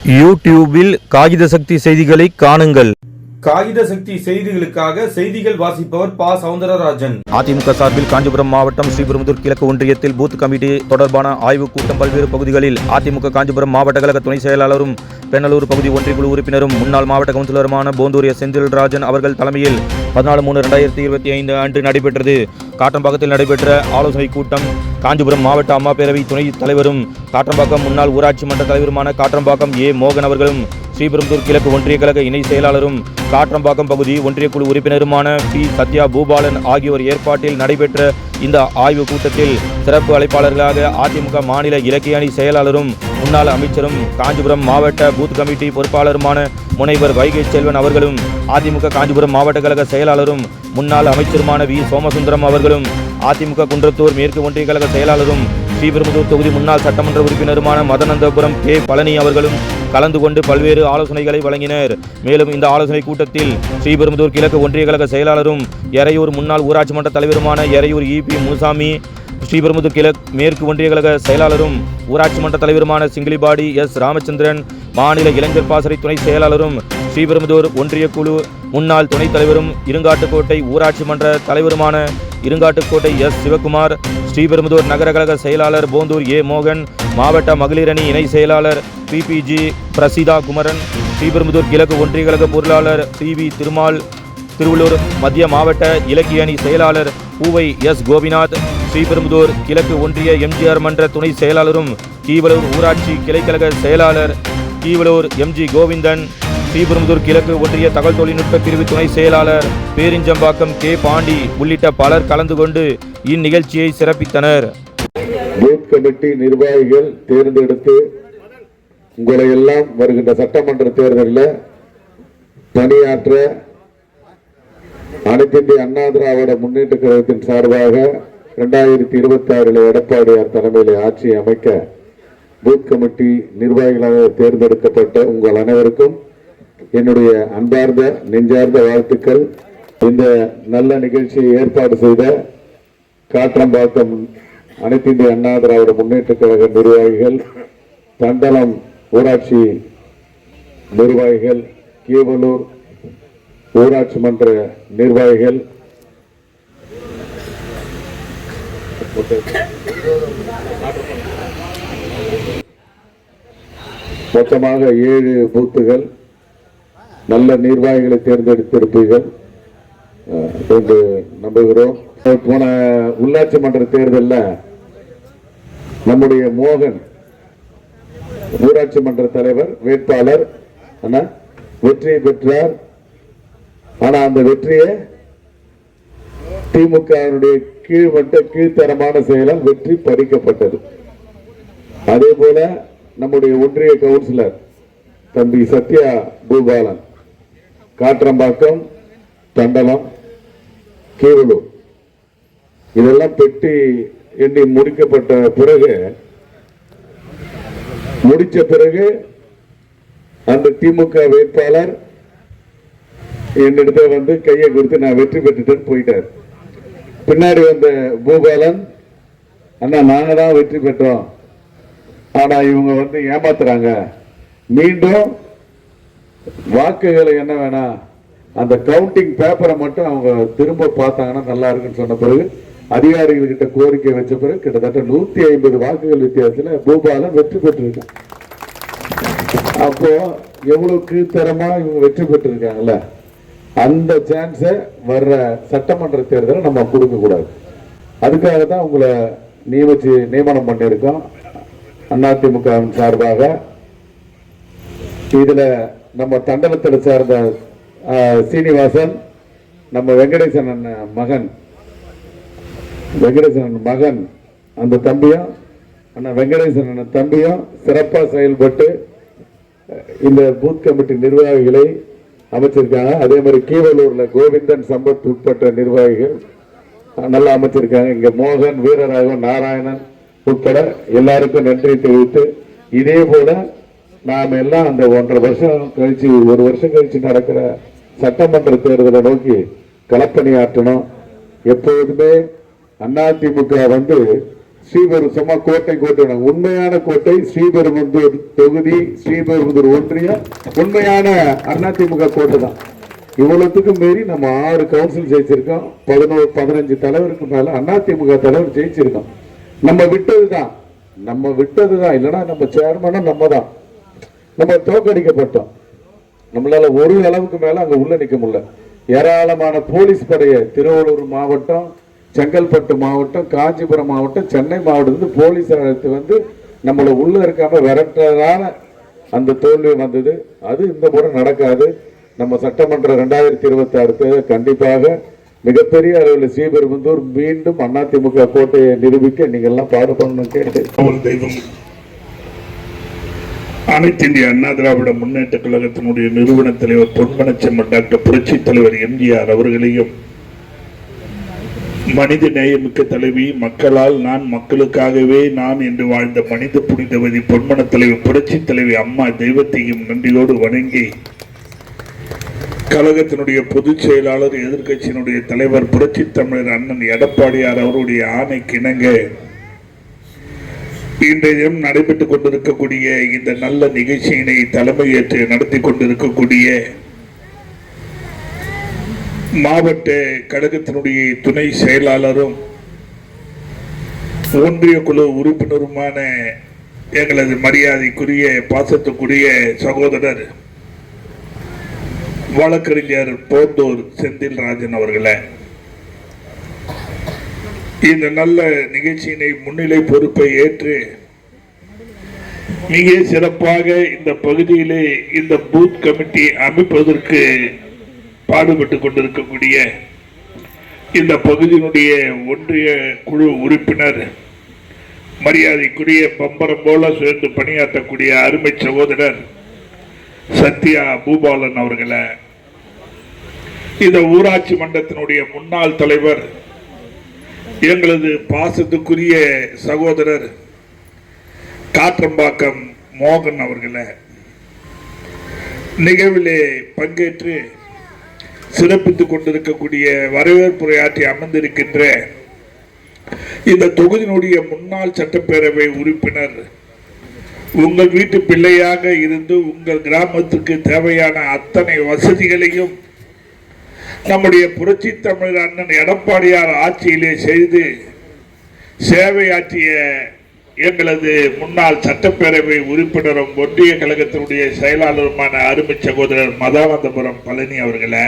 யூடியூபில் காகித சக்தி செய்திகளை காணுங்கள். காகித சக்தி செய்திகளுக்காக செய்திகள் வாசிப்பவர் பா. சவுந்தரராஜன். அதிமுக சார்பில் காஞ்சிபுரம் மாவட்டம் ஸ்ரீபெரும்புதூர் கிழக்கு ஒன்றியத்தில் பூத் கமிட்டி தொடர்பான ஆய்வுக் கூட்டம். பல்வேறு பகுதிகளில் அதிமுக காஞ்சிபுரம் மாவட்ட கழக துணை செயலாளரும் பெண்ணலூர் பகுதி ஒன்றியக்குழு உறுப்பினரும் முன்னாள் மாவட்ட கவுன்சிலருமான போந்தூர் செந்தில்ராஜன் அவர்கள் தலைமையில் 14/3/2025 அன்று நடைபெற்றது. காட்டம்பாக்கத்தில் நடைபெற்ற ஆலோசனைக் கூட்டம் காஞ்சிபுரம் மாவட்ட அம்மா பேரவை துணைத் தலைவரும் காட்டம்பாக்கம் முன்னாள் ஊராட்சி மன்ற தலைவருமான காட்டம்பாக்கம் மோகன் அவர்களும் ஸ்ரீபெரும்புதூர் கிழக்கு ஒன்றிய கழக இணை செயலாளரும் காட்டம்பாக்கம் பகுதி ஒன்றியக்குழு உறுப்பினருமான பி. சத்யா பூபாலன் ஆகியோர் ஏற்பாட்டில் நடைபெற்ற இந்த ஆய்வுக் கூட்டத்தில் சிறப்பு அழைப்பாளர்களாக அதிமுக மாநில இலக்கிய அணி செயலாளரும் முன்னாள் அமைச்சரும் காஞ்சிபுரம் மாவட்ட பூத் கமிட்டி பொறுப்பாளருமான முனைவர் வைகை செல்வன் அவர்களும் அதிமுக காஞ்சிபுரம் மாவட்ட கழக செயலாளரும் முன்னாள் அமைச்சருமான வி. சோமசுந்தரம் அவர்களும் அதிமுக குன்றத்தூர் மேற்கு ஒன்றிய கழக செயலாளரும் ஸ்ரீபெரும்புதூர் தொகுதி முன்னாள் சட்டமன்ற உறுப்பினருமான மதனந்தபுரம் கே. பழனி அவர்களும் கலந்து கொண்டு பல்வேறு ஆலோசனைகளை வழங்கினர். மேலும் இந்த ஆலோசனை கூட்டத்தில் ஸ்ரீபெரும்புதூர் கிழக்கு ஒன்றிய கழக செயலாளரும் எறையூர் முன்னாள் ஊராட்சி மன்ற தலைவருமான எறையூர் இ.பி. முனுசாமி, ஸ்ரீபெரும்புதூர் கிழக்கு மேற்கு ஒன்றிய கழக செயலாளரும் ஊராட்சி மன்ற தலைவருமான சிங்கிலிபாடி எஸ். ராமச்சந்திரன், மாநில இளைஞர் பாசறை துணை செயலாளரும் ஸ்ரீபெரும்புதூர் ஒன்றிய குழு முன்னாள் துணைத் தலைவரும் இருங்காட்டுக்கோட்டை ஊராட்சி மன்ற தலைவருமான இருங்காட்டுக்கோட்டை எஸ். சிவகுமார், ஸ்ரீபெரும்புதூர் நகர கழக செயலாளர் போந்தூர் மோகன், மாவட்ட மகளிர் அணி இணை செயலாளர் PPG பிரசிதா குமரன், ஸ்ரீபெரும்புதூர் கிழக்கு ஒன்றிய கழக பொருளாளர் TV திருமால், திருவள்ளூர் மத்திய மாவட்ட இலக்கிய அணி செயலாளர் பூவை எஸ். கோபிநாத், ஸ்ரீபெரும்புதூர் கிழக்கு ஒன்றிய MGR மன்ற துணை செயலாளரும் கீவலூர் ஊராட்சி கிளைக்கழக செயலாளர் கீவலூர் MG கோவிந்தன், ஸ்ரீபெரும்புதூர் கிழக்கு ஒன்றிய தகவல் தொழில்நுட்ப பிரிவு துணை செயலாளர் பேரிஞ்சம்பாக்கம் கே. பாண்டி உள்ளிட்ட பலர் கலந்து கொண்டு இந்நிகழ்ச்சியை சிறப்பித்தனர். பூத் கமிட்டி நிர்வாகிகள் தேர்ந்தெடுத்து உங்களை எல்லாம் வருகின்ற சட்டமன்ற தேர்தலில் பணியாற்ற அனைத்து இந்திய அண்ணா திராவிட முன்னேற்ற கழகத்தின் சார்பாக 2026 எடப்பாடியார் தலைமையில் ஆட்சி அமைக்க பூத் கமிட்டி நிர்வாகிகளாக தேர்ந்தெடுக்கப்பட்ட உங்கள் அனைவருக்கும் என்னுடைய அன்பார்ந்த நெஞ்சார்ந்த வாழ்த்துக்கள். இந்த நல்ல நிகழ்ச்சியை ஏற்பாடு செய்த காட்டம்பாக்கம் அனைத்து இந்திய அண்ணா திராவிட முன்னேற்ற கழக நிர்வாகிகள், தண்டலம் ஊராட்சி நிர்வாகிகள், கீவலூர் ஊராட்சி மன்ற நிர்வாகிகள், மொத்தமாக 7 பூத்துகள் நல்ல நிர்வாகிகளை தேர்ந்தெடுத்திருப்பீர்கள் என்று நம்புகிறோம். போன உள்ளாட்சி மன்ற தேர்தலில் நம்முடைய மோகன் ஊராட்சி மன்ற தலைவர் வேட்பாளர் வெற்றியை பெற்றார். ஆனா அந்த வெற்றியை திமுக கீழ்த்தரமான செயலால் வெற்றி பறிக்கப்பட்டது. அதே போல நம்முடைய ஒன்றிய கவுன்சிலர் தம்பி சத்யா பூபாலன் காட்டம்பாக்கம், தண்டலம், கீவலூர் இதெல்லாம் பெட்டி எண்ணி முடிச்ச பிறகு அந்த திமுக வேட்பாளர் என்னிடத்தை வந்து கையை கொடுத்து நான் வெற்றி பெற்றுட்டேன்னு போயிட்டார். பின்னாடி வந்த பூபாலன், அண்ணா நாங்க தான் வெற்றி பெற்றோம், ஆனா இவங்க வந்து ஏமாத்துறாங்க, மீண்டும் வாக்குகளை என்ன வேணா அந்த கவுண்டிங் பேப்பரை மட்டும் அவங்க திரும்ப பார்த்தாங்கன்னா நல்லா இருக்குன்னு சொன்ன பிறகு அதிகாரிகள்கிட்ட கோரிக்கை வச்ச பிறகு கிட்டத்தட்ட 150 வாக்குகள் வித்தியாசத்தில் பூபாலன் வெற்றி பெற்றிருக்காங்க. அப்போ எவ்வளவு கீழ்த்தரமா இவங்க வெற்றி பெற்றிருக்காங்கல்ல, அந்த சான்ஸை வர்ற சட்டமன்ற தேர்தலை நம்ம கொடுக்க கூடாது. அதுக்காக தான் உங்களை நியமனம் பண்ணியிருக்கோம் அதிமுக சார்பாக. இதுல நம்ம தண்டலத்தில் சார்ந்த சீனிவாசன், நம்ம வெங்கடேசன் மகன் அந்த தம்பியும் அண்ணா வெங்கடேசன் தம்பியும் சிறப்பாக செயல்பட்டு இந்த பூத் கமிட்டி நிர்வாகிகளை அமைச்சிருக்காங்க. அதே மாதிரி கீவலூர்ல கோவிந்தன் சம்பத் உட்பட்ட நிர்வாகிகள் நல்லா அமைச்சிருக்காங்க. இங்க மோகன், வீரராகவன், நாராயணன் உட்பட எல்லாருக்கும் நன்றி தெரிவித்து, இதே போல நாம் எல்லாம் அந்த 1.5 வருஷம் கழிச்சு 1 வருஷம் கழிச்சு நடக்கிற சட்டமன்ற தேர்தலை நோக்கி களப்பணியாற்றணும். எப்போதுமே அதிமுக வந்து சும்மா கோட்டை உண்மையான கோட்டை ஸ்ரீபெரும்புதூர் தொகுதி, ஸ்ரீபெரும்புதூர் ஒன்றியம் உண்மையான அதிமுக கோட்டை தான். இவ்வளவுக்கும் மீறி நம்ம 6 கவுன்சில் ஜெயிச்சிருக்கோம், 15 தலைவருக்கு மேல அதிமுக தலைவர் ஜெயிச்சிருக்கோம். நம்ம விட்டதுதான் இல்லைன்னா நம்ம சேர்மனும் நம்ம தோற்கடிக்கப்பட்டோம். நம்மளால ஒரு அளவுக்கு மேல அங்க உள்ள நிக்க முடியல. ஏராளமான போலீஸ் படைய திருவள்ளூர் மாவட்டம், செங்கல்பட்டு மாவட்டம், காஞ்சிபுரம் மாவட்டம், சென்னை மாவட்டத்தில் போலீஸ் வந்து நம்மள உள்ள இருக்காம விரட்டுறதால அந்த தோல்வி வந்தது. அது இந்த முறை நடக்காது. நம்ம சட்டமன்ற 2026 தேர்தல் கண்டிப்பாக மிகப்பெரிய அளவில் ஸ்ரீபெரும்புதூர் மீண்டும் அதிமுக கோட்டையை நிரூபிக்க நீங்க எல்லாம் பாடுபடணும் கேட்டு தெய்வம் அனைத்து இந்திய அண்ணா திராவிட முன்னேற்ற கழகத்தினுடைய நிறுவன தலைவர் பொன்மனச்செம்மல் டாக்டர் புரட்சி தலைவர் எம்ஜிஆர் அவர்களையும், மனித நேயமிக்க தலைவி, மக்களால் நான் மக்களுக்காகவே நான் என்று வாழ்ந்த மனித புனிதவதி பொன்மன தலைவர் புரட்சி தலைவி அம்மா தெய்வத்தையும் நன்றியோடு வணங்கி, கழகத்தினுடைய பொதுச் செயலாளர் எதிர்கட்சியினுடைய தலைவர் புரட்சி தமிழர் அண்ணன் எடப்பாடியார் அவருடைய ஆணைக்கு இணங்க இன்றைய நடைபெற்றுக் கொண்டிருக்கக்கூடிய இந்த நல்ல நிகழ்ச்சியினை தலைமையேற்று நடத்தி கொண்டிருக்கக்கூடிய மாவட்ட கழகத்தினுடைய துணை செயலாளரும் ஒன்றிய குழு உறுப்பினருமான எங்களது மரியாதைக்குரிய பாசத்துக்குரிய சகோதரர் வழக்கறிஞர் போந்தூர் செந்தில்ராஜன் அவர்களே, இந்த நல்ல நிகழ்ச்சியினை முன்னிலை பொறுப்பை ஏற்று மிக சிறப்பாக இந்த பகுதியிலே இந்த பூத் கமிட்டி அமைப்பதற்கு பாடுபட்டு கொண்டிருக்கக்கூடிய இந்த பகுதியினுடைய ஒன்றிய குழு உறுப்பினர், மரியாதைக்குரிய பம்பரம் போல சேர்ந்து பணியாற்றக்கூடிய அருமை சகோதரர் சத்யா பூபாலன் அவர்களே, இந்த ஊராட்சி மன்றத்தினுடைய முன்னாள் தலைவர் எங்களது பாசத்துக்குரிய சகோதரர் காற்றம்பாக்கம் மோகன் அவர்களே, நிகழ்விலே பங்கேற்று சிறப்பித்துக் கொண்டிருக்கக்கூடிய வரவேற்புரையாற்றி அமர்ந்திருக்கின்ற இந்த தொகுதியினுடைய முன்னாள் சட்டப்பேரவை உறுப்பினர், உங்கள் வீட்டு பிள்ளையாக இருந்து உங்கள் கிராமத்துக்கு தேவையான அத்தனை வசதிகளையும் நம்முடைய புரட்சி தமிழர் அண்ணன் எடப்பாடியார் ஆட்சியிலே செய்து சேவையாற்றிய எங்களது முன்னாள் சட்டப்பேரவை உறுப்பினரும் ஒன்றிய கழகத்தினுடைய செயலாளருமான அருமை சகோதரர் மதானந்தபுரம் பழனி அவர்களே,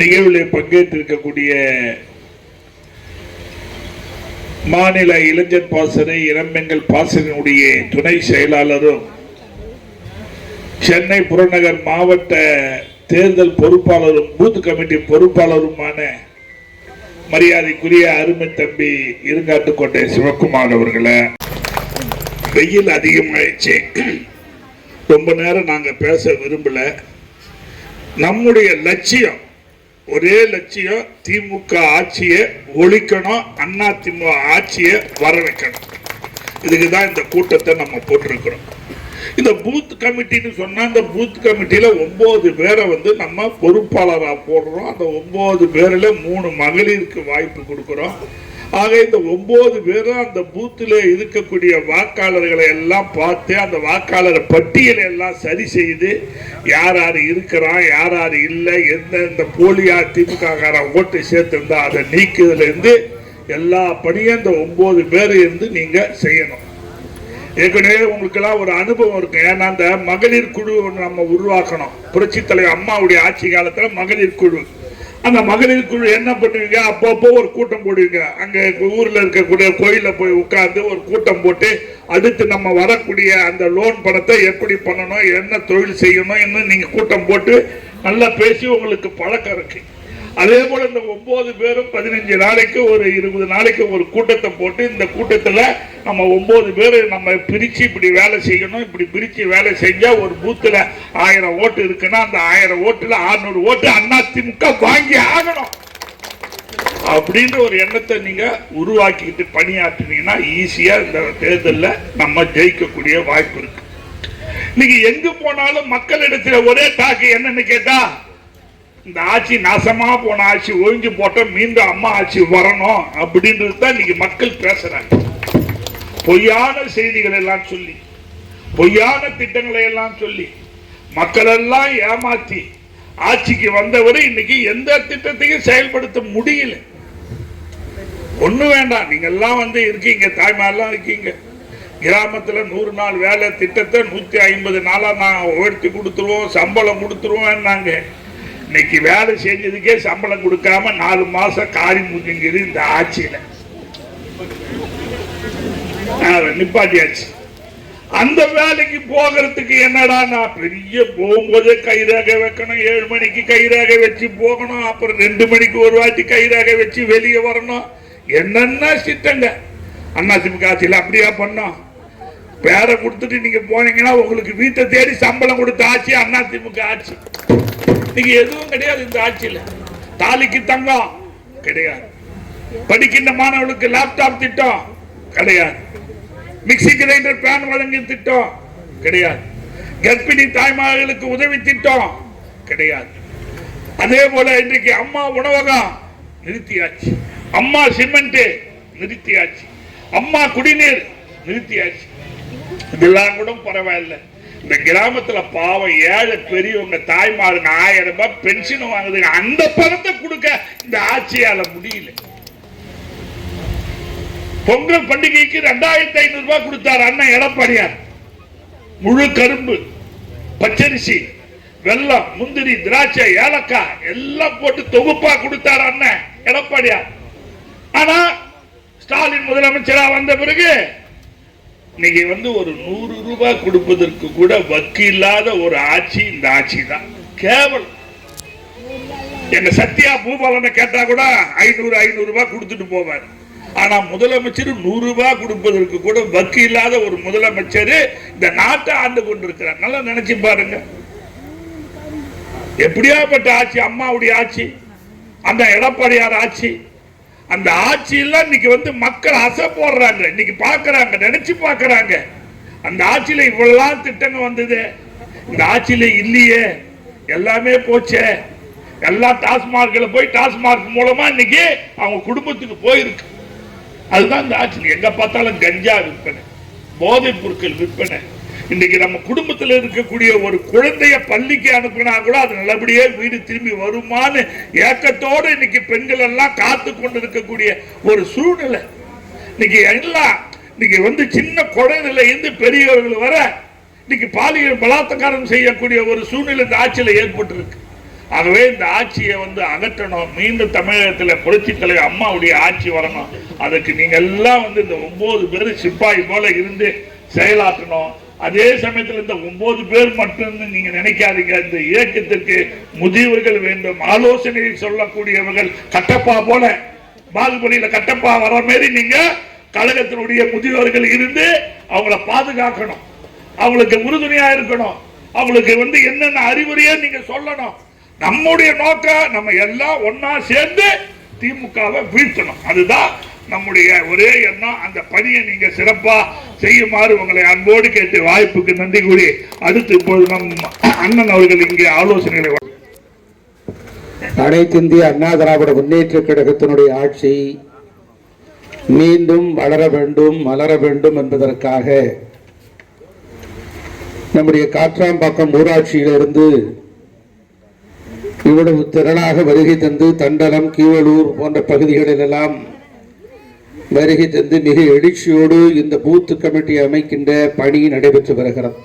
நிகழ்விலே பங்கேற்றிருக்கக்கூடிய மாநில இளைஞர் பாசறை இளம்பெண்கள் பாசறையினுடைய துணை செயலாளரும் சென்னை புறநகர் மாவட்ட தேர்தல் பொறுப்பாளரும் பூத் கமிட்டி பொறுப்பாளருமான மரியாதைக்குரிய அருமை தம்பி இருங்காட்டுக்கோட்டை சிவக்குமார் அவர்களே, வெயில் அதிகமாயிடுச்சு, ரொம்ப நேரம் நாங்க பேச விரும்பல. நம்முடைய லட்சியம் ஒரே லட்சியம், திமுக ஆட்சியை ஒழிக்கணும், அதிமுக ஆட்சியை வர வைக்கணும். இதுக்குதான் இந்த கூட்டத்தை நம்ம போட்டிருக்கிறோம். இந்த பூத் கமிட்டின்னு சொன்னா, இந்த பூத் கமிட்டியில 9 பேரை வந்து நம்ம பொறுப்பாளராக போடுறோம். அந்த 9 பேர்ல 3 மகளிருக்கு வாய்ப்பு கொடுக்கிறோம். ஆக இந்த 9 பேரும் அந்த பூத்துல இருக்கக்கூடிய வாக்காளர்களை எல்லாம் பார்த்து அந்த வாக்காளர் பட்டியலை எல்லாம் சரி செய்து யார் யார் இருக்கிறான் யார் யார் இல்லை, எந்தெந்த போலியா திமுக ஓட்டு சேர்த்திருந்தா அதை நீக்குதுல இருந்து எல்லா பணியும் இந்த 9 பேர் இருந்து நீங்க செய்யணும். ஏற்கனவே உங்களுக்கெல்லாம் ஒரு அனுபவம் இருக்கு. ஏன்னா அந்த மகளிர் குழு நம்ம உருவாக்கணும். புரட்சி தலைவர் அம்மாவுடைய ஆட்சி காலத்துல மகளிர் குழு, அந்த மகளிர் குழு என்ன பண்ணுவீங்க, அப்பப்போ ஒரு கூட்டம் போடுவீங்க. அங்க ஊர்ல இருக்கக்கூடிய கோயில போய் உட்கார்ந்து ஒரு கூட்டம் போட்டு அடுத்து நம்ம வரக்கூடிய அந்த லோன் பணத்தை எப்படி பண்ணணும், என்ன தொழில் செய்யணும் என்ன நீங்க கூட்டம் போட்டு நல்லா பேசி உங்களுக்கு பழக்கம் இருக்கு. அதே போல இந்த 9 பேரும் 15 நாளைக்கு ஒரு 20 நாளைக்கு ஒரு கூட்டத்தை போட்டு இந்த கூட்டத்துல நம்ம 9 பேர் நம்ம பிரிச்சு இப்படி வேலை செய்யணும். இப்படி பிரிச்சு வேலை செஞ்சா ஒரு பூத்துல 1000 ஓட்டு இருக்குன்னா அந்த 1000 ஓட்டுல 600 ஓட்டு அதிமுக வாங்கி ஆகணும் அப்படின்ற ஒரு எண்ணத்தை நீங்க உருவாக்கிட்டு பணியாற்றினீங்கன்னா ஈஸியா இந்த தேர்தலில் நம்ம ஜெயிக்கக்கூடிய வாய்ப்பு இருக்கு. இன்னைக்கு எங்கு போனாலும் மக்களிடத்துல ஒரே டாக்கு என்னன்னு கேட்டா, இந்த ஆட்சி நாசமா போன ஆட்சி ஒழிஞ்சு போட்ட மீண்டும் அம்மா ஆட்சி வரணும் அப்படின்றது தான் இன்னைக்கு மக்கள் பேசுறாங்க. பொய்யான செய்திகள் எல்லாம் சொல்லி, பொய்யான திட்டங்களை எல்லாம் சொல்லி மக்கள் எல்லாம் ஏமாத்தி ஆட்சிக்கு வந்தவரை இன்னைக்கு எந்த திட்டத்தையும் செயல்படுத்த முடியல. ஒண்ணு வேண்டாம், நீங்க எல்லாம் வந்து இருக்கீங்க, தாய்மாரெல்லாம் இருக்கீங்க. கிராமத்துல 100 நாள் வேலை திட்டத்தை 150 நாளா நான் உயர்த்தி கொடுத்துருவோம், சம்பளம் கொடுத்துருவோம். நாங்க இன்னைக்கு வேலை செஞ்சதுக்கே சம்பளம் கொடுக்காம 4 மாசம் காரி முடிஞ்சுங்குது இந்த ஆட்சியில. நிப்பாட்டியாச்சு. அந்த வேலைக்கு போகிறதுக்கு என்னடா, நான் பெரிய போகும்போதே கைரேகை வைக்கணும், 7 மணிக்கு கைரேகை வச்சு போகணும், அப்புறம் 2 மணிக்கு ஒரு வாட்டி கைரேகை வச்சு வெளியே வரணும். என்னென்ன சிட்டங்க அதிமுக ஆட்சியில் அப்படியா பண்ணோம். பேரை கொடுத்துட்டு நீங்க போனீங்கன்னா உங்களுக்கு வீட்டை தேடி சம்பளம் கொடுத்த ஆட்சி அதிமுக ஆட்சி. நீங்க எதுவும் கிடையாது இந்த ஆட்சியில். தாலிக்கு தங்கம் கிடையாது, படிக்கின்ற மாணவர்களுக்கு லேப்டாப் திட்டம் கிடையாது, மிக்சி கிரைண்டர் பேன் வழங்கிய திட்டம் கிடையாது, கர்ப்பிணி தாய்மார்களுக்கு உதவி திட்டம் கிடையாது. அதே போல இன்றைக்கு அம்மா உணவகம் நிறுத்தியாச்சு, அம்மா சிமெண்ட் நிறுத்தியாச்சு, அம்மா குடிநீர் நிறுத்தியாச்சு. இதெல்லாம் கூட பரவாயில்ல. இந்த கிராமத்துல பாவம் ஏழை பெரியவங்க தாய்மாருக்கு 1000 ரூபாய் பென்ஷன் வாங்குது. அந்த பணத்தை கொடுக்க இந்த ஆட்சியால முடியல. பொங்கல் பண்டிகைக்கு 2500 ரூபாய் கொடுத்தார் அண்ணன் எடப்பாடியார். முழு கரும்பு, பச்சரிசி, வெல்லம், முந்திரி, திராட்சை, ஏலக்காய் எல்லாம் போட்டு தொகுப்பா கொடுத்தார் அண்ணன் எடப்பாடியார். ஆனா ஸ்டாலின் முதலமைச்சரா வந்த பிறகு இன்னைக்கு வந்து ஒரு 100 ரூபாய் கொடுப்பதற்கு கூட வக்கு இல்லாத ஒரு ஆட்சி இந்த ஆட்சி தான். கேவலம். எங்க சத்யா பூபாலனை கேட்டா கூட 500 ரூபாய் கொடுத்துட்டு போவார். ஆனா முதலமைச்சர் 100 ரூபாய் கொடுப்பதற்கு கூட வக்கு இல்லாத ஒரு முதலமைச்சர் இந்த நாட்டை ஆண்டு கொண்டிருக்கிறார். நல்லா நினைச்சு பாருங்க, எப்படியாப்பட்ட ஆட்சி அம்மாவுடைய ஆட்சி, அந்த எடப்பாடியார் ஆட்சி. அந்த ஆட்சியெல்லாம் இன்னைக்கு வந்து மக்கள் அசை போடுறாங்க, இன்னைக்கு பாக்குறாங்க, நினைச்சு பாக்குறாங்க. அந்த ஆட்சியில இவ்வளவு திட்டங்கள் வந்தது, இந்த ஆட்சியில இல்லையே, எல்லாமே போச்சே. எல்லா டாஸ்மார்க்ல போய் டாஸ்மார்க் மூலமா இன்னைக்கு அவங்க குடும்பத்துக்கு போயிருக்கு. அதுதான் இந்த ஆட்சி. எங்க பார்த்தாலும் கஞ்சா விற்பனை, போதைப் பொருட்கள் விற்பனை. இன்னைக்கு நம்ம குடும்பத்தில் இருக்கக்கூடிய ஒரு குழந்தைய பள்ளிக்கு அனுப்பினா கூட அது நல்லபடியே வீடு திரும்பி வருமானு ஏக்கத்தோடு இன்னைக்கு பெண்கள் எல்லாம் காத்து கொண்டு இருக்கக்கூடிய ஒரு சூழ்நிலை. இன்னைக்கு எல்லாம் இன்னைக்கு வந்து சின்ன குழந்தையில இருந்து பெரியவர்கள் வர இன்னைக்கு பாலியல் பலாத்காரம் செய்யக்கூடிய ஒரு சூழ்நிலை இந்த ஆட்சியில் ஏற்பட்டிருக்கு. ஆகவே இந்த ஆட்சியை வந்து அகற்றணும். மீண்டும் தமிழகத்தில் புரட்சி தலைவர் அம்மாவுடைய ஆட்சி வரணும். அதுக்கு நீங்க எல்லாம் வந்து இந்த 9 பேர் சிப்பாய் போல இருந்து செயலாற்றணும். அதே சமயத்தில் இந்த 9 பேர் மட்டும் நீங்க நினைக்காதீங்க. இந்த இயக்கத்திற்கு முதியவர்கள் வேண்டும், ஆலோசனை சொல்லக்கூடியவர்கள். கட்டப்பா போல பாகுபலியில கட்டப்பா வர மாதிரி நீங்க கழகத்தினுடைய முதியவர்கள் இருந்து அவங்கள பாதுகாக்கணும், அவங்களுக்கு உறுதுணையா இருக்கணும், அவங்களுக்கு வந்து என்னென்ன அறிவுரையை நீங்க சொல்லணும். நம்முடைய நோக்கம் நம்ம எல்லாம் ஒன்னா சேர்ந்து திமுகவை வீழ்த்தணும். அதுதான் நம்முடைய ஒரே எண்ணம். அந்த பணியை நீங்க சிறப்பா செய்யுமாறு உங்களை அன்போடு கேட்டு வாய்ப்புக்கு நன்றி கூறி அடுத்து இப்போது நம் அண்ணன் அவர்கள் இங்கே ஆலோசனைகளை. அனைத்து இந்திய அண்ணா திராவிட முன்னேற்ற கழகத்தினுடைய ஆட்சி மீண்டும் வளர வேண்டும், மலர வேண்டும் என்பதற்காக நம்முடைய காற்றாம்பாக்கம் ஊராட்சியிலிருந்து இவ்வளவு திரளாக வருகை தந்து தண்டலம், கீவளூர் போன்ற பகுதிகளில் எல்லாம் வருகை தந்து மிக எழுச்சியோடு இந்த பூத் கமிட்டி அமைக்கின்ற பணி நடைபெற்று வருகிறது.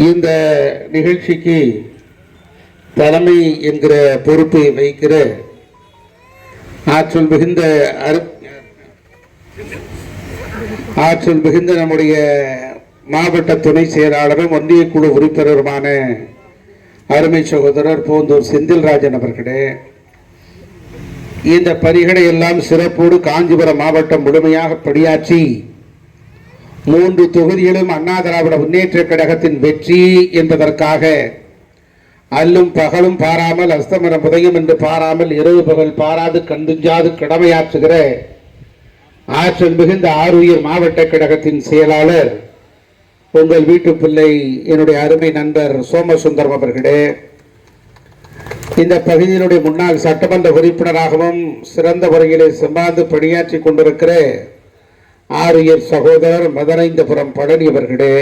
இந்த நிகழ்ச்சிக்கு தலைமை என்கிற பொறுப்பை வைக்கிற ஆற்றல் மிகுந்த நம்முடைய மாவட்ட துணை செயலாளரும் ஒன்றிய குழு உறுப்பினருமான அருமை சகோதரர் போந்தூர் செந்தில்ராஜன் அவர்களே, இந்த பணிகளை எல்லாம் சிறப்போடு காஞ்சிபுரம் மாவட்டம் முழுமையாக பணியாற்றி 3 தொகுதியிலும் அண்ணா திராவிட முன்னேற்ற கழகத்தின் வெற்றி என்பதற்காக அல்லும் பகலும் பாராமல், அஸ்தமனம் உதயம் என்று பாராமல், இரவு பகல் பாராது கண்டுஞ்சாது கடமையாற்றுகிற ஆற்றல் மிகுந்த ஆருயிர் மாவட்ட கழகத்தின் செயலாளர் உங்கள் வீட்டு பிள்ளை என்னுடைய அருமை நண்பர் சோமசுந்தரம் அவர்களே, இந்த பகுதியினுடைய முன்னாள் சட்டமன்ற உறுப்பினராகவும் சிறந்த முறையிலே செம்பாந்து பணியாற்றி கொண்டிருக்கிற ஆரியர் சகோதரர் மதனைந்தபுரம் பழனி அவர்களே,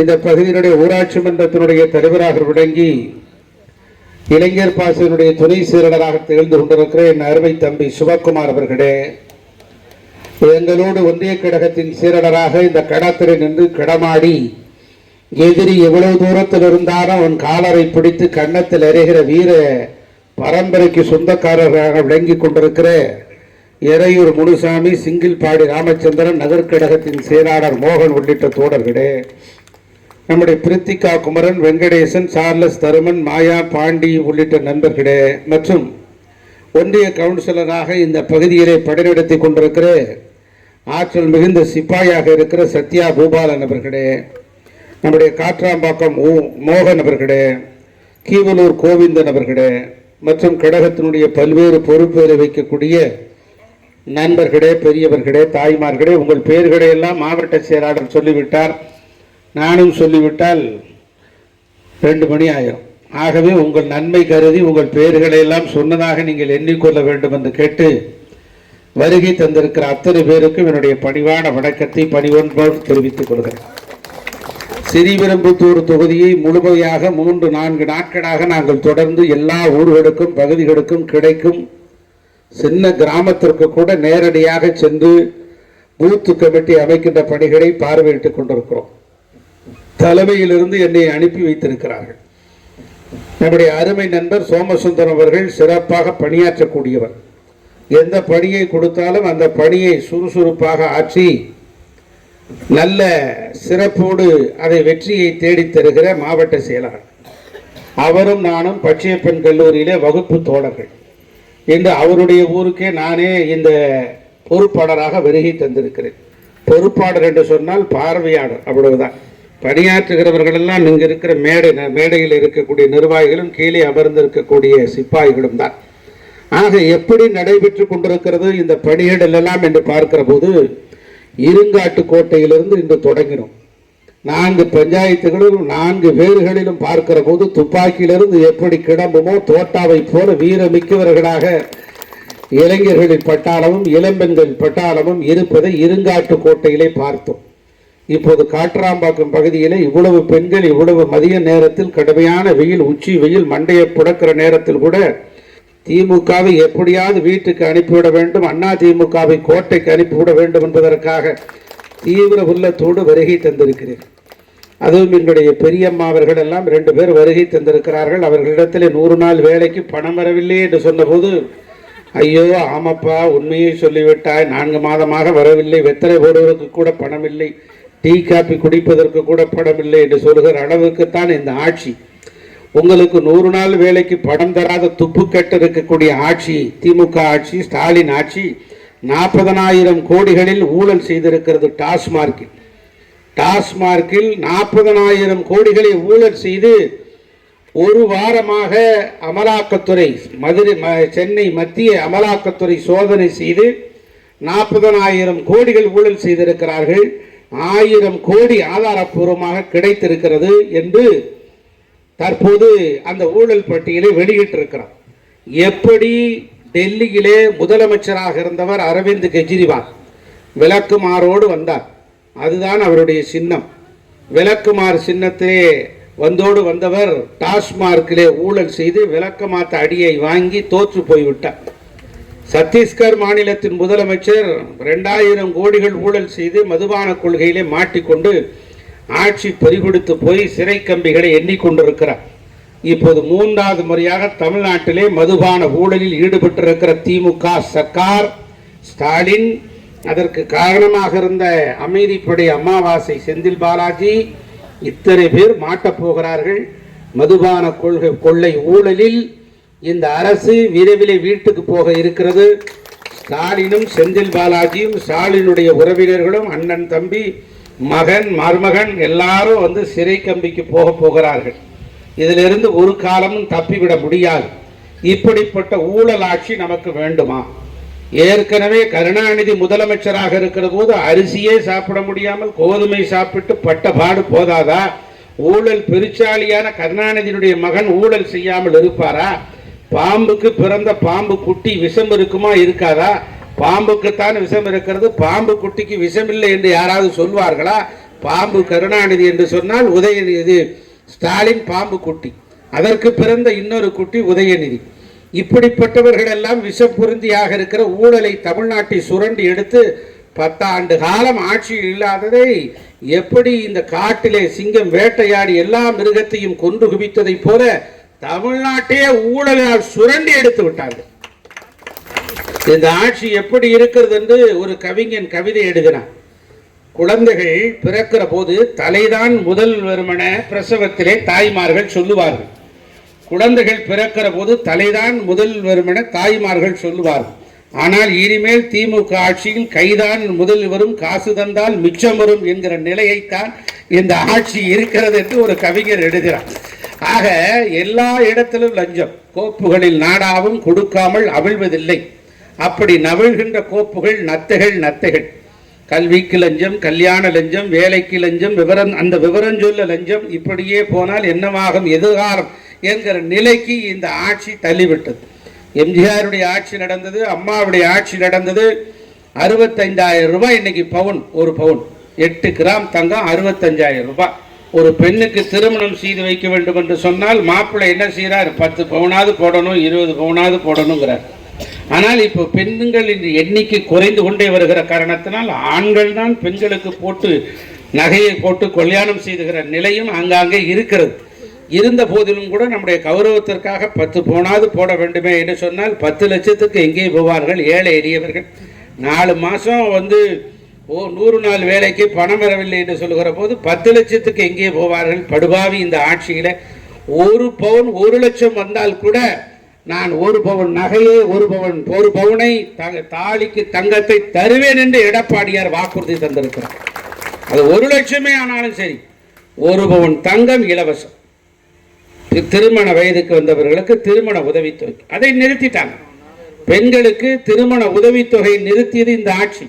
இந்த பகுதியினுடைய ஊராட்சி மன்றத்தினுடைய தலைவராக விளங்கி இளைஞர் பாசனுடைய துணை செயலாளராக திகழ்ந்து கொண்டிருக்கிற என் அருமை தம்பி சிவக்குமார் அவர்களே, எங்களோடு ஒன்றிய கழகத்தின் செயலாளராக இந்த கடத்திரை நின்று கடமாடி எதிரி எவ்வளவு தூரத்தில் இருந்தாலும் அவன் காலரை பிடித்து கன்னத்தில் எறிகிற வீர பரம்பரைக்கு சொந்தக்காரராக விளங்கி கொண்டிருக்கிற எறையூர் முனுசாமி, சிங்கிள்பாடி ராமச்சந்திரன், நகர்கழகத்தின் செயலாளர் மோகன் உள்ளிட்ட தோழர்களே, நம்முடைய பிரித்திகா குமரன், வெங்கடேசன், சார்லஸ் தருமன், மாயா, பாண்டி உள்ளிட்ட நண்பர்களே மற்றும் ஒன்றிய கவுன்சிலராக இந்த பகுதியிலே பணிநடத்தி கொண்டிருக்கிற ஆற்றல் மிகுந்த சிப்பாயாக இருக்கிற சத்யா பூபாலன் அவர்களே, நம்முடைய காற்றாம்பாக்கம் மோகன் அவர்களே, கீவலூர் கோவிந்தன் அவர்களே மற்றும் கழகத்தினுடைய பல்வேறு பொறுப்பேறு வைக்கக்கூடிய நண்பர்களே, பெரியவர்களே, தாய்மார்களே, உங்கள் பெயர்களை எல்லாம் மாவட்ட செயலாளர் சொல்லிவிட்டார். நானும் சொல்லிவிட்டால் 2 மணி ஆயிரும். ஆகவே உங்கள் நன்மை கருதி உங்கள் பெயர்களை எல்லாம் சொன்னதாக நீங்கள் எண்ணிக்கொள்ள வேண்டும் என்று கேட்டு வருகை தந்திருக்கிற அத்தனை பேருக்கும் என்னுடைய பணிவான வணக்கத்தை பணிவன்போடு தெரிவித்துக் கொள்கிறேன். ஸ்ரீபெரும்புத்தூர் தொகுதியை முழுமையாக 3-4 நாட்களாக நாங்கள் தொடர்ந்து எல்லா ஊர்களுக்கும் பகுதிகளுக்கும் கிடைக்கும் சின்ன கிராமத்திற்கு கூட நேரடியாக சென்று பூத் கமிட்டி அமைக்கின்ற பணிகளை பார்வையிட்டுக் கொண்டிருக்கிறோம். தலைமையிலிருந்து என்னை அனுப்பி வைத்திருக்கிறார்கள். நம்முடைய அருமை நண்பர் சோமசுந்தரம் அவர்கள் சிறப்பாக பணியாற்றக்கூடியவர். எந்த பணியை கொடுத்தாலும் அந்த பணியை சுறுசுறுப்பாக ஆற்றி நல்ல சிறப்போடு அதை வெற்றியை தேடித் தருகிற மாவட்ட செயலாளர். அவரும் நானும் பச்சையப்பன் கல்லூரியிலே வகுப்பு தோழர்கள். என்று அவருடைய ஊருக்கே நானே இந்த பொறுப்பாளராக வருகை தந்திருக்கிறேன். பொறுப்பாளர் என்று சொன்னால் பார்வையாளர், அவ்வளவுதான். பணியாற்றுகிறவர்கள் எல்லாம் இங்கே இருக்கிற மேடையில் இருக்கக்கூடிய நிர்வாகிகளும் கீழே அமர்ந்திருக்கக்கூடிய சிப்பாய்களும் தான். ஆக எப்படி நடைபெற்று கொண்டிருக்கிறது இந்த பணிகள் எல்லாம் என்று பார்க்கிற போது இருங்காட்டு கோட்டையிலிருந்து இன்று தொடங்கினோம். 4 பஞ்சாயத்துகளிலும் 4 வேறுகளிலும் பார்க்கிற போது துப்பாக்கியிலிருந்து எப்படி கிளம்புமோ தோட்டாவை போல வீரமிக்கவர்களாக இளைஞர்களின் பட்டாளமும் இளம்பெண்கள் பட்டாளமும் இருப்பதை இருங்காட்டு கோட்டையிலே பார்த்தோம். இப்போது காட்ராம்பாக்கம் பகுதியிலே இவ்வளவு பெண்கள் இவ்வளவு மதிய நேரத்தில் கடுமையான வெயில், உச்சி வெயில் மண்டையை புடக்கிற நேரத்தில் கூட திமுகவை எப்படியாவது வீட்டுக்கு அனுப்பிவிட வேண்டும், அண்ணா திமுகவை கோட்டைக்கு அனுப்பிவிட வேண்டும் என்பதற்காக தீவிர உள்ளத்தோடு வருகை தந்திருக்கிறேன். அதுவும் எங்களுடைய பெரியம்மா அவர்கள் எல்லாம் 2 பேர் வருகை தந்திருக்கிறார்கள். அவர்களிடத்தில் 100 நாள் வேலைக்கு பணம் வரவில்லை என்று சொன்னபோது, ஐயோ ஆமாப்பா உண்மையை சொல்லிவிட்டாய், 4 மாதமாக வரவில்லை, வெத்தலை போடுவதற்கு கூட பணம் இல்லை, டீ காப்பி குடிப்பதற்கு கூட பணம் இல்லை என்று சொல்கிற அளவுக்குத்தான் இந்த ஆட்சி. உங்களுக்கு 100 நாள் வேலைக்கு பணம் தராத துப்புக்கட்டு இருக்கக்கூடிய ஆட்சி திமுக ஆட்சி, ஸ்டாலின் ஆட்சி. 40,000 கோடிகளில் ஊழல் செய்திருக்கிறது. டாஸ்மார்க்கில் 40,000 கோடிகளை ஊழல் செய்து ஒரு வாரமாக அமலாக்கத்துறை சென்னை மத்திய அமலாக்கத்துறை சோதனை செய்து 40,000 கோடிகள் ஊழல் செய்திருக்கிறார்கள். 1000 கோடி ஆதாரப்பூர்வமாக கிடைத்திருக்கிறது என்று தற்போது அந்த ஊழல் பட்டியலை வெளியிட்டிருக்கிறார். எப்படி டெல்லியிலே முதலமைச்சராக இருந்தவர் அரவிந்த் கெஜ்ரிவால் விளக்குமாறோடு வந்தார், அதுதான் அவருடைய சின்னம். விளக்குமாறு சின்னத்திலே வந்தவர் டாஸ்மார்க்கிலே ஊழல் செய்து விளக்கமாத்த அடியை வாங்கி தோற்று போய்விட்டார். சத்தீஸ்கர் மாநிலத்தின் முதலமைச்சர் 2000 கோடிகள் ஊழல் செய்து மதுபான கொள்கையிலே மாட்டிக்கொண்டு ஆட்சி பறிகொடுத்து போய் சிறை கம்பிகளை எண்ணிக்கொண்டிருக்கிறார். இப்போது 3வது முறையாக தமிழ்நாட்டிலே மதுபான ஊழலில் ஈடுபட்டிருக்கிற திமுக சர்க்கார், ஸ்டாலின், அதற்கு காரணமாக இருந்த அமைதிப்படை அமாவாசை செந்தில் பாலாஜி, இத்தனை பேர் மாட்டப் போகிறார்கள். மதுபான கொள்ளை ஊழலில் இந்த அரசு விரைவிலே வீட்டுக்கு போக இருக்கிறது. ஸ்டாலினும் செந்தில் பாலாஜியும் ஸ்டாலினுடைய உறவினர்களும் அண்ணன் தம்பி மகன் மருமகன் எல்லாரும் சிறை கம்பிக்கு போகிறார்கள். இதிலிருந்து ஒரு காலமும் தப்பிவிட முடியாது. இப்படிப்பட்ட ஊழல் ஆட்சி நமக்கு வேண்டுமா? ஏற்கனவே கருணாநிதி முதலமைச்சராக இருக்கிற போது அரிசியே சாப்பிட முடியாமல் கோதுமை சாப்பிட்டு பட்ட பாடு போதாதா? ஊழல் பெருச்சாலியான கருணாநிதியினுடைய மகன் ஊழல் செய்யாமல் இருப்பாரா? பாம்புக்கு பிறந்த பாம்பு குட்டி விஷம் இருக்குமா இருக்காதா? பாம்புக்குத்தான் விஷம் இருக்கிறது, பாம்பு குட்டிக்கு விஷம் இல்லை என்று யாராவது சொல்வார்களா? பாம்பு கருணாநிதி என்று சொன்னால் உதயநிதி ஸ்டாலின் பாம்பு குட்டி, அதற்கு பிறந்த இன்னொரு குட்டி உதயநிதி. இப்படிப்பட்டவர்கள் எல்லாம் விஷம் பொருந்தியாக இருக்கிற ஊழலை தமிழ்நாட்டை சுரண்டி எடுத்து 10 ஆண்டு காலம் ஆட்சியில் இல்லாததை எப்படி இந்த காட்டிலே சிங்கம் வேட்டையாடி எல்லா மிருகத்தையும் கொன்று குவித்ததை போல தமிழ்நாட்டையே ஊழலால் சுரண்டி எடுத்து விட்டார்கள். இந்த ஆட்சி எப்படி இருக்கிறது என்று ஒரு கவிஞன் கவிதை எழுதினான். குழந்தைகள் பிறக்கிற போது தலைதான் முதல் வருமென பிரசவத்திலே தாய்மார்கள் சொல்லுவார்கள். குழந்தைகள் பிறக்கிற போது தலைதான் முதல் வருமென தாய்மார்கள் சொல்லுவார்கள். ஆனால் இனிமேல் திமுக ஆட்சியில் கைதான் முதல் வரும், காசு தந்தால் மிச்சம் வரும் என்கிற நிலையைத்தான் இந்த ஆட்சி இருக்கிறது என்று ஒரு கவிஞர் எழுதுகிறார். ஆக எல்லா இடத்திலும் லஞ்சம். கோப்புகளில் நாடாவும் கொடுக்காமல் அவிழ்வதில்லை. அப்படி நவிழ்கின்ற கோப்புகள் நத்தைகள். கல்விக்கு லஞ்சம், கல்யாண லஞ்சம், வேலைக்கு லஞ்சம், அந்த விவரம் சொல்ல லஞ்சம். இப்படியே போனால் என்னவாகும் எதிர்காலம் என்கிற நிலைக்கு இந்த ஆட்சி தள்ளிவிட்டது. எம்ஜிஆருடைய ஆட்சி நடந்தது, அம்மாவுடைய ஆட்சி நடந்தது. 65,000 ரூபாய் இன்னைக்கு பவுன், ஒரு பவுன் 8 கிராம் தங்கம் 65,000 ரூபாய். ஒரு பெண்ணுக்கு திருமணம் செய்து வைக்க வேண்டும் என்று சொன்னால் மாப்பிள்ளை என்ன செய்கிறார்? 10 பவுனாவது போடணும், 20 பவுனாவது போடணுங்கிறார். ஆனால் இப்போ பெண்களின் எண்ணிக்கை குறைந்து கொண்டே வருகிற காரணத்தினால் ஆண்கள் தான் பெண்களுக்கு போட்டு நகையை போட்டு கல்யாணம் செய்துகிற நிலையும் அங்காங்கே இருக்கிறது. இருந்த போதிலும் கூட நம்முடைய கௌரவத்திற்காக 10 பவுனாவது போட வேண்டுமே என்று சொன்னால் 10 லட்சத்துக்கு எங்கே போவார்கள் ஏழை எளியவர்கள்? 4 மாதம் 100 நாள் வேலைக்கு பணம் வரவில்லை என்று சொல்லுகிற போது 10 லட்சத்துக்கு எங்கே போவார்கள்? படுபாவி இந்த ஆட்சியில் 1 பவுன் 1 லட்சம் வந்தால் கூட நான் 1 பவுன் நகையை 1 பவுனை தாலிக்கு தங்கத்தை தருவேன் என்று எடப்பாடியார் வாக்குறுதி தந்திருக்கிறார். அது 1 லட்சமே ஆனாலும் சரி 1 பவுன் தங்கம் இலவசம். திருமண வயதுக்கு வந்தவர்களுக்கு திருமண உதவித்தொகை அதை நிறுத்திட்டாங்க. பெண்களுக்கு திருமண உதவித்தொகை நிறுத்தியது இந்த ஆட்சி.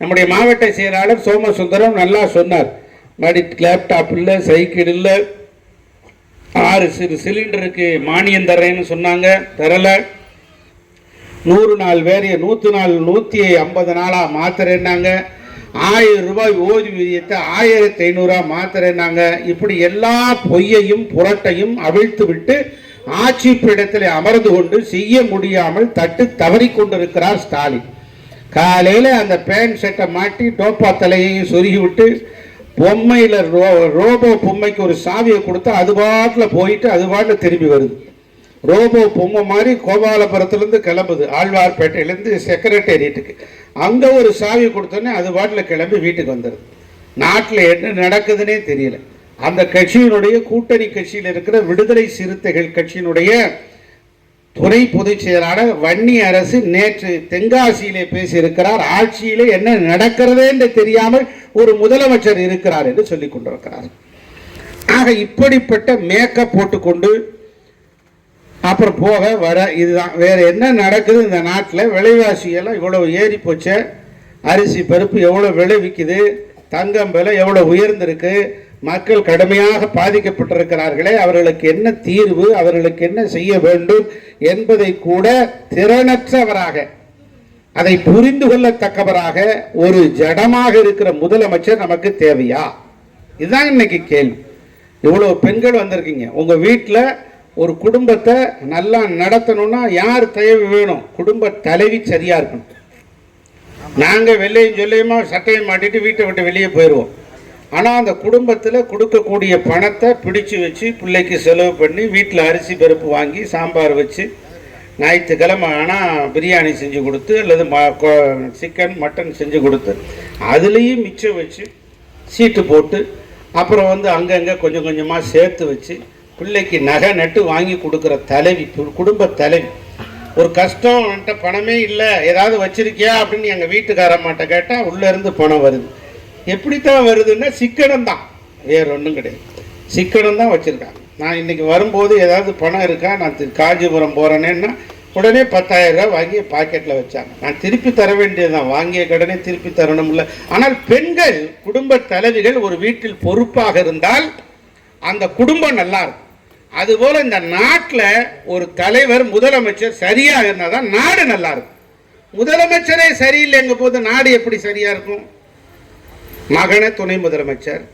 நம்முடைய மாவட்ட செயலாளர் சோமசுந்தரம் நல்லா சொன்னார். லேப்டாப் இல்லை, சைக்கிள் இல்லை, 6 சிலிண்டருக்கு மானியம் தர்றேன்னு சொன்னாங்க, தரல. 100 நாள் வேலையை 150 நாளாக மாத்திரன்னாங்க. 1000 ரூபாய் ஓய்வூதியத்தை 1500 மாத்திரன்னாங்க. இப்படி எல்லா பொய்யையும் புரட்டையும் அவிழ்த்து விட்டு ஆட்சி பீடத்தில் அமர்ந்து கொண்டு செய்ய முடியாமல் தவறி கொண்டிருக்கிறார் ஸ்டாலின். காலையில் அந்த பேண்ட் ஷர்ட்டை மாட்டி டோப்பா தலையையும் சொருகி விட்டு பொம்மையில் ரோபோ பொம்மைக்கு ஒரு சாவியை கொடுத்தா அது பாட்டில் போயிட்டு அது பாட்டில் திரும்பி வருது. ரோபோ பொம்மை மாதிரி கோபாலபுரத்துலேருந்து கிளம்புது, ஆழ்வார்பேட்டையிலேருந்து செக்ரட்டேரியட்டுக்கு. அங்கே ஒரு சாவி கொடுத்தோன்னே அது பாட்டில் கிளம்பி வீட்டுக்கு வந்துடுது. நாட்டில் என்ன நடக்குதுன்னே தெரியல. அந்த கட்சியினுடைய கூட்டணி கட்சியில் இருக்கிற விடுதலை சிறுத்தைகள் கட்சியினுடைய துணை பொதுச் செயலாளர் வன்னி அரசு நேற்று தென்காசியிலே பேசியிருக்கிறார். ஆட்சியிலே என்ன நடக்கிறதே என்று தெரியாமல் ஒரு முதலமைச்சர் இருக்கிறார் என்று சொல்லிக் கொண்டிருக்கிறார். ஆக இப்படிப்பட்ட மேக்கப் போட்டுக்கொண்டு அப்புறம் போக வர இதுதான். வேற என்ன நடக்குது இந்த நாட்டில்? விலைவாசியெல்லாம் இவ்வளவு ஏறி போச்ச, அரிசி பருப்பு எவ்வளோ விலை விற்குது, தங்கம் விலை எவ்வளோ உயர்ந்திருக்கு, மக்கள் கடுமையாக பாதிக்கப்பட்டிருக்கிறார்களே, அவர்களுக்கு என்ன தீர்வு, அவர்களுக்கு என்ன செய்ய வேண்டும் என்பதை கூட திறனற்றவராக, அதை புரிந்து கொள்ளத்தக்கவராக ஒரு ஜடமாக இருக்கிற முதலமைச்சர் நமக்கு தேவையா? இதுதான் இன்னைக்கு கேள்வி. இவ்வளோ பெண்கள் வந்திருக்கீங்க. உங்கள் வீட்டில் ஒரு குடும்பத்தை நல்லா நடத்தணும்னா யார் தேவை வேணும்? குடும்ப தலைவி சரியா இருக்கணும். நாங்கள் வெள்ளையும் சொல்லையுமா சட்டையை மாட்டிட்டு வீட்டை விட்டு வெளியே போயிடுவோம். ஆனால் அந்த குடும்பத்தில் கொடுக்கக்கூடிய பணத்தை பிடிச்சு வச்சு பிள்ளைக்கு செலவு பண்ணி வீட்டில் அரிசி பருப்பு வாங்கி சாம்பார் வச்சு ஞாயிற்றுக்கிழமை ஆனால் பிரியாணி செஞ்சு கொடுத்து அல்லது சிக்கன் மட்டன் செஞ்சு கொடுத்து அதுலேயும் மிச்சம் வச்சு சீட்டு போட்டு அப்புறம் அங்கங்கே கொஞ்சம் கொஞ்சமாக சேர்த்து வச்சு பிள்ளைக்கு நகை நட்டு வாங்கி கொடுக்குற தலைவி, குடும்ப தலைவி. ஒரு கஷ்டம் பணமே இல்லை, ஏதாவது வச்சிருக்கியா அப்படின்னு எங்கள் வீட்டுக்காரம்மாட்ட கேட்டால் உள்ளேருந்து பணம் வருது. எப்படித்தான் வருதுன்னா சிக்கனம் தான், வேற ஒன்றும் கிடையாது. சிக்கனம் தான் வச்சுருக்காங்க. நான் இன்றைக்கி வரும்போது ஏதாவது பணம் இருக்கா, நான் காஞ்சிபுரம் போகிறேன்னேன்னா உடனே 10,000 ரூபா வாங்கி பாக்கெட்டில் வச்சாங்க. நான் திருப்பி தர வேண்டியதுதான், வாங்கிய கடனே திருப்பி தரணும் இல்லை. ஆனால் பெண்கள் குடும்ப தலைவிகள் ஒரு வீட்டில் பொறுப்பாக இருந்தால் அந்த குடும்பம் நல்லா இருக்கும். அதுபோல இந்த நாட்டில் ஒரு தலைவர் முதலமைச்சர் சரியா இருந்தால் தான் நாடு நல்லா இருக்கும். முதலமைச்சரே சரியில்லைங்க போது நாடு எப்படி சரியா இருக்கும்? மகனை துணை முதலமைச்சர்,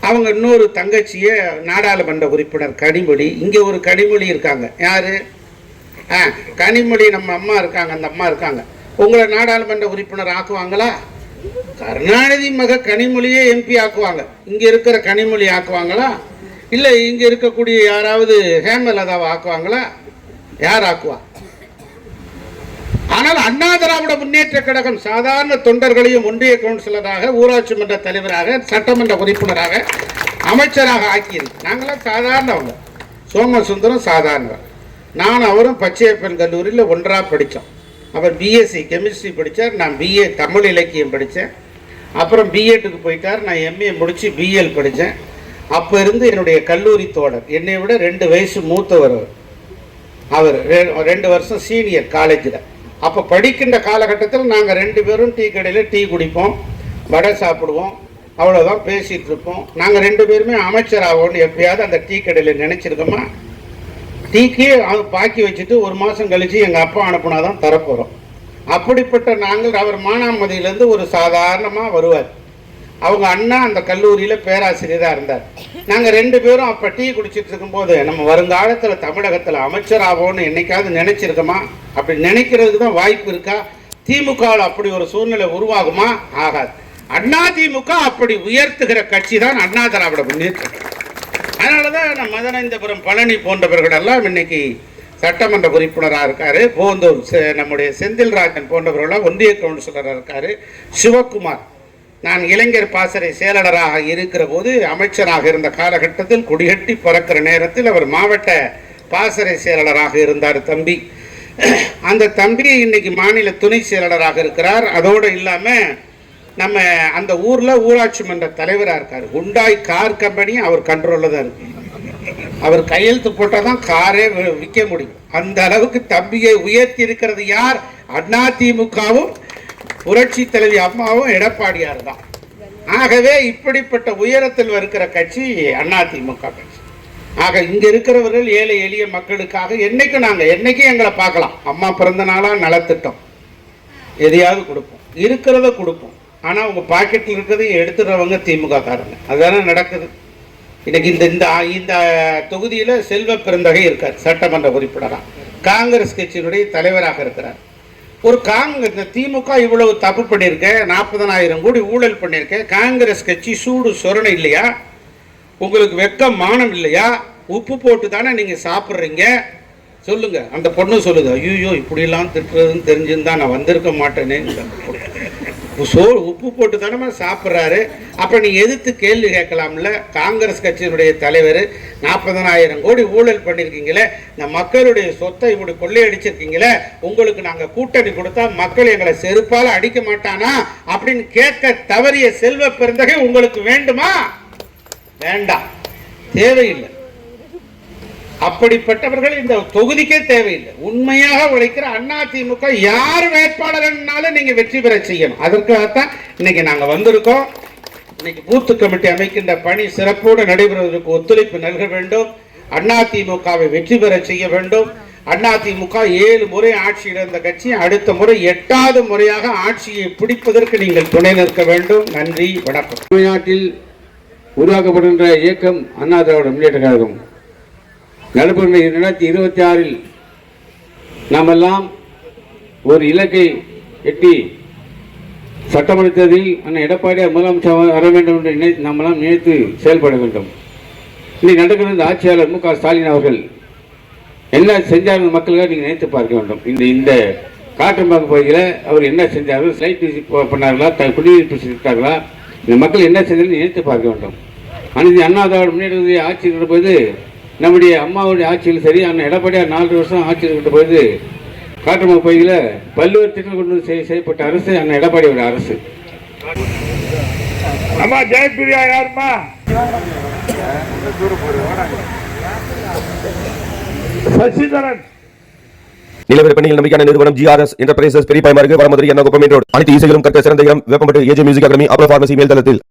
அவங்க இன்னொரு தங்கச்சியை நாடாளுமன்ற உறுப்பினர் கனிமொழி. இங்கே ஒரு கனிமொழி இருக்காங்க. யாரு? கனிமொழி நம்ம அம்மா இருக்காங்க, அந்த அம்மா இருக்காங்க. உங்களை நாடாளுமன்ற உறுப்பினர் ஆக்குவாங்களா? கருணாநிதி மக கனிமொழியே எம்பி ஆக்குவாங்க. இங்கே இருக்கிற கனிமொழி ஆக்குவாங்களா? இல்லை இங்கே இருக்கக்கூடிய யாராவது ஹேமலதாவை ஆக்குவாங்களா? யார் ஆக்குவா? ஆனால் அண்ணா திராவிட முன்னேற்ற கழகம் சாதாரண தொண்டர்களையும் ஒன்றிய கவுன்சிலராக, ஊராட்சி மன்ற தலைவராக, சட்டமன்ற உறுப்பினராக, அமைச்சராக ஆக்கியிருக்கு. நாங்களாம் சாதாரணவங்க. சோமசுந்தரம் சாதாரணவர். நான் அவரும் பச்சையப்பன் கல்லூரியில் ஒன்றாக படித்தோம். அவர் பிஎஸ்சி கெமிஸ்ட்ரி படித்தார், நான் பிஏ தமிழ் இலக்கியம் படித்தேன். அப்புறம் பிஎட்டுக்கு போயிட்டார், நான் எம்ஏ முடித்து பிஎல் படித்தேன். அப்போ இருந்து என்னுடைய கல்லூரி தோழர், என்னை விட 2 வயசு மூத்தவர் அவர். 2 வருஷம் சீனியர் காலேஜில். அப்போ படிக்கின்ற காலகட்டத்தில் நாங்கள் 2 பேரும் டீ கடையில் டீ குடிப்போம், வடை சாப்பிடுவோம், அவ்வளோதான் பேசிகிட்டு இருப்போம். நாங்கள் 2 பேருமே அமைச்சர் ஆவோன்னு எப்பயாவது அந்த டீ கடையில் நினச்சிருக்கோமா? டீக்கு பாக்கி வச்சுட்டு 1 மாதம் கழித்து எங்கள் அப்பா அனுப்புனாதான் தரப்போகிறோம். அப்படிப்பட்ட நாங்கள், அவர் மானாமதியிலேருந்து ஒரு சாதாரணமாக வருவார். அவங்க அண்ணா அந்த கல்லூரியில் பேராசிரியராக இருந்தார். நாங்கள் 2 பேரும் அப்போ டீ குடிச்சிட்டு இருக்கும்போது நம்ம வருங்காலத்தில் தமிழகத்தில் அமைச்சர் ஆவோன்னு என்னைக்காவது நினைச்சிருக்கோமா? அப்படி நினைக்கிறதுக்கு தான் வாய்ப்பு இருக்கா? திமுகவில் அப்படி ஒரு சூழ்நிலை உருவாகுமா? ஆகாது. அண்ணா திமுக அப்படி உயர்த்துகிற கட்சி தான் அண்ணா திராவிட முன்னேற்றம். அதனால தான் நம்ம மதனந்தபுரம் பழனி போன்றவர்களெல்லாம் இன்னைக்கு சட்டமன்ற உறுப்பினராக இருக்காரு. போந்தூர் நம்முடைய செந்தில்ராஜன் போன்றவர்களாக ஒன்றிய கவுன்சிலராக இருக்காரு. சிவக்குமார், நான் இளைஞர் பாசறை செயலாளராக இருக்கிற போது, அமைச்சராக இருந்த காலகட்டத்தில் கொடிகட்டி பறக்கிற நேரத்தில் அவர் மாவட்ட பாசறை செயலாளராக இருந்தார் தம்பி. அந்த தம்பி இன்னைக்கு மாநில துணை செயலாளராக இருக்கிறார். அதோடு இல்லாமல் நம்ம அந்த ஊரில் ஊராட்சி மன்ற தலைவராக இருக்கார். ஹுண்டாய் கார் கம்பெனி அவர் கண்ட்ரோலில் தான் இருக்கு. அவர் கையெழுத்து போட்டால் தான் காரே விற்க முடியும். அந்த அளவுக்கு தம்பியை உயர்த்தி இருக்கிறது யார்? அண்ணா திமுகவும் புரட்சி தலைவி அம்மாவும் எடப்பாடியார் தான். ஆகவே இப்படிப்பட்ட உயரத்தில் இருக்கிற கட்சி அதிமுக கட்சி. ஆக இங்க இருக்கிறவர்கள் ஏழை எளிய மக்களுக்காக என்னைக்கும் எங்களை பார்க்கலாம். அம்மா பிறந்த நாளா நலத்திட்டம் எதையாவது கொடுப்போம், இருக்கிறத கொடுப்போம். ஆனா உங்க பாக்கெட்டில் இருக்கிறத எடுத்துறவங்க திமுக காரங்க. அதுதானே நடக்குது. இன்னைக்கு இந்த தொகுதியில செல்வ பெருந்தகை இருக்கார், சட்டமன்ற உறுப்பினராக, காங்கிரஸ் கட்சியினுடைய தலைவராக இருக்கிறார். ஒரு இந்த திமுக இவ்வளவு தப்பு பண்ணியிருக்க, 40,000 கோடி ஊழல் பண்ணியிருக்க, காங்கிரஸ் கட்சி சூடு சொரணை இல்லையா? உங்களுக்கு வெக்கம் மானம் இல்லையா? உப்பு போட்டு தானே நீங்க சாப்பிட்றீங்க? சொல்லுங்க. அந்த பொண்ணு சொல்லுது, ஐயோ இப்படிலாம் திட்டுறதுன்னு தெரிஞ்சிருந்தா நான் வந்திருக்க மாட்டேனே. உப்பு போட்டு தானே சாப்பிட்றாரு. அப்ப நீ எதிர்த்து கேள்வி கேட்கலாம்ல? காங்கிரஸ் கட்சியினுடைய தலைவர் 40,000 கோடி ஊழல் பண்ணிருக்கீங்களே, இந்த மக்களுடைய சொத்தை இப்படி கொள்ளையடிச்சிருக்கீங்களே, உங்களுக்கு நாங்க கூட்டணி கொடுத்தா மக்கள் எங்களை செருப்பால அடிக்க மாட்டானா அப்படின்னு கேட்க தவறிய செல்வ பெருந்தகை உங்களுக்கு வேண்டுமா? வேண்டாம், தேவையில்லை. அப்படிப்பட்டவர்கள் இந்த தொகுதிக்கே தேவையில்லை. உண்மையாக உழைக்கிற அதிமுக யார் வேட்பாளர்னாலும் நீங்க வெற்றி பெற செய்யணும். அதற்காகத்தான் இன்னைக்கு நாங்க வந்திருக்கோம். இன்னைக்கு பூத்து கமிட்டி அமைக்கின்ற பணி சிறப்போடு நடைபெறுவதற்கு ஒத்துழைப்பு நல்க வேண்டும். அதிமுகவை வெற்றி பெற செய்ய வேண்டும். அதிமுக 7 முறை ஆட்சியில் இருந்த கட்சி அடுத்த முறை 8வது முறையாக ஆட்சியை பிடிப்பதற்கு நீங்கள் துணை நிற்க வேண்டும். நன்றி, வணக்கம். தமிழ்நாட்டில் உருவாக்கப்படுகின்ற இயக்கம் அண்ணா திராவிட முன்னேற்ற கழகம். நடைபெறுகின்ற 2026 நாமெல்லாம் ஒரு இலக்கை எட்டி சட்டமன்ற தேர்தலில் அண்ணன் எடப்பாடியார் முதலமைச்சர் வர வேண்டும் என்று நாமெல்லாம் நினைத்து செயல்பட வேண்டும். இன்னைக்கு நடக்கிற இந்த ஆட்சியாளர் மு.க. ஸ்டாலின் அவர்கள் என்ன செஞ்சார்கள் மக்களுக்காக நீங்கள் நினைத்து பார்க்க வேண்டும். இந்த காட்டம்பாக்கம் பகுதியில் அவர் என்ன செஞ்சார்கள்? ஸ்லைட் பண்ணார்களா? குடிநீர் செஞ்சார்களா? இந்த மக்கள் என்ன செஞ்சாலும் நினைத்து பார்க்க வேண்டும். அனைத்து அண்ணா திராவிட முன்னேற்ற ஆட்சி இருக்கிற போது, நம்முடைய அம்மாவுடைய ஆட்சியில் சரி, அண்ணன் எடப்பாடியார் 4 வருஷம் ஆட்சியில் இருக்கிற போது காட்டம்பாக்கம் பகுதியில் பல்வேறு திட்டங்கள் கொண்டு செய்யப்பட்ட அரசு அண்ணன் எடப்பாடியோட அரசு. அம்மா ஜெயபிரியா யாருமா? சசிதரன். நிலவர பெண்ணில் நம்பிக்கையான நிறுவனம் GRS என்டர்பிரைசஸ் பெரிய பாய்மார்க்கு வடமதுரை எண்ணகுப்பம் ரோடு. அனைத்து இசைகளும் கற்க சிறந்த இடம் வேப்பம்பட்டு ஏஜே மியூசிக் அகாடமி அப்ரோ பார்மசி மேல்தளத்தில்.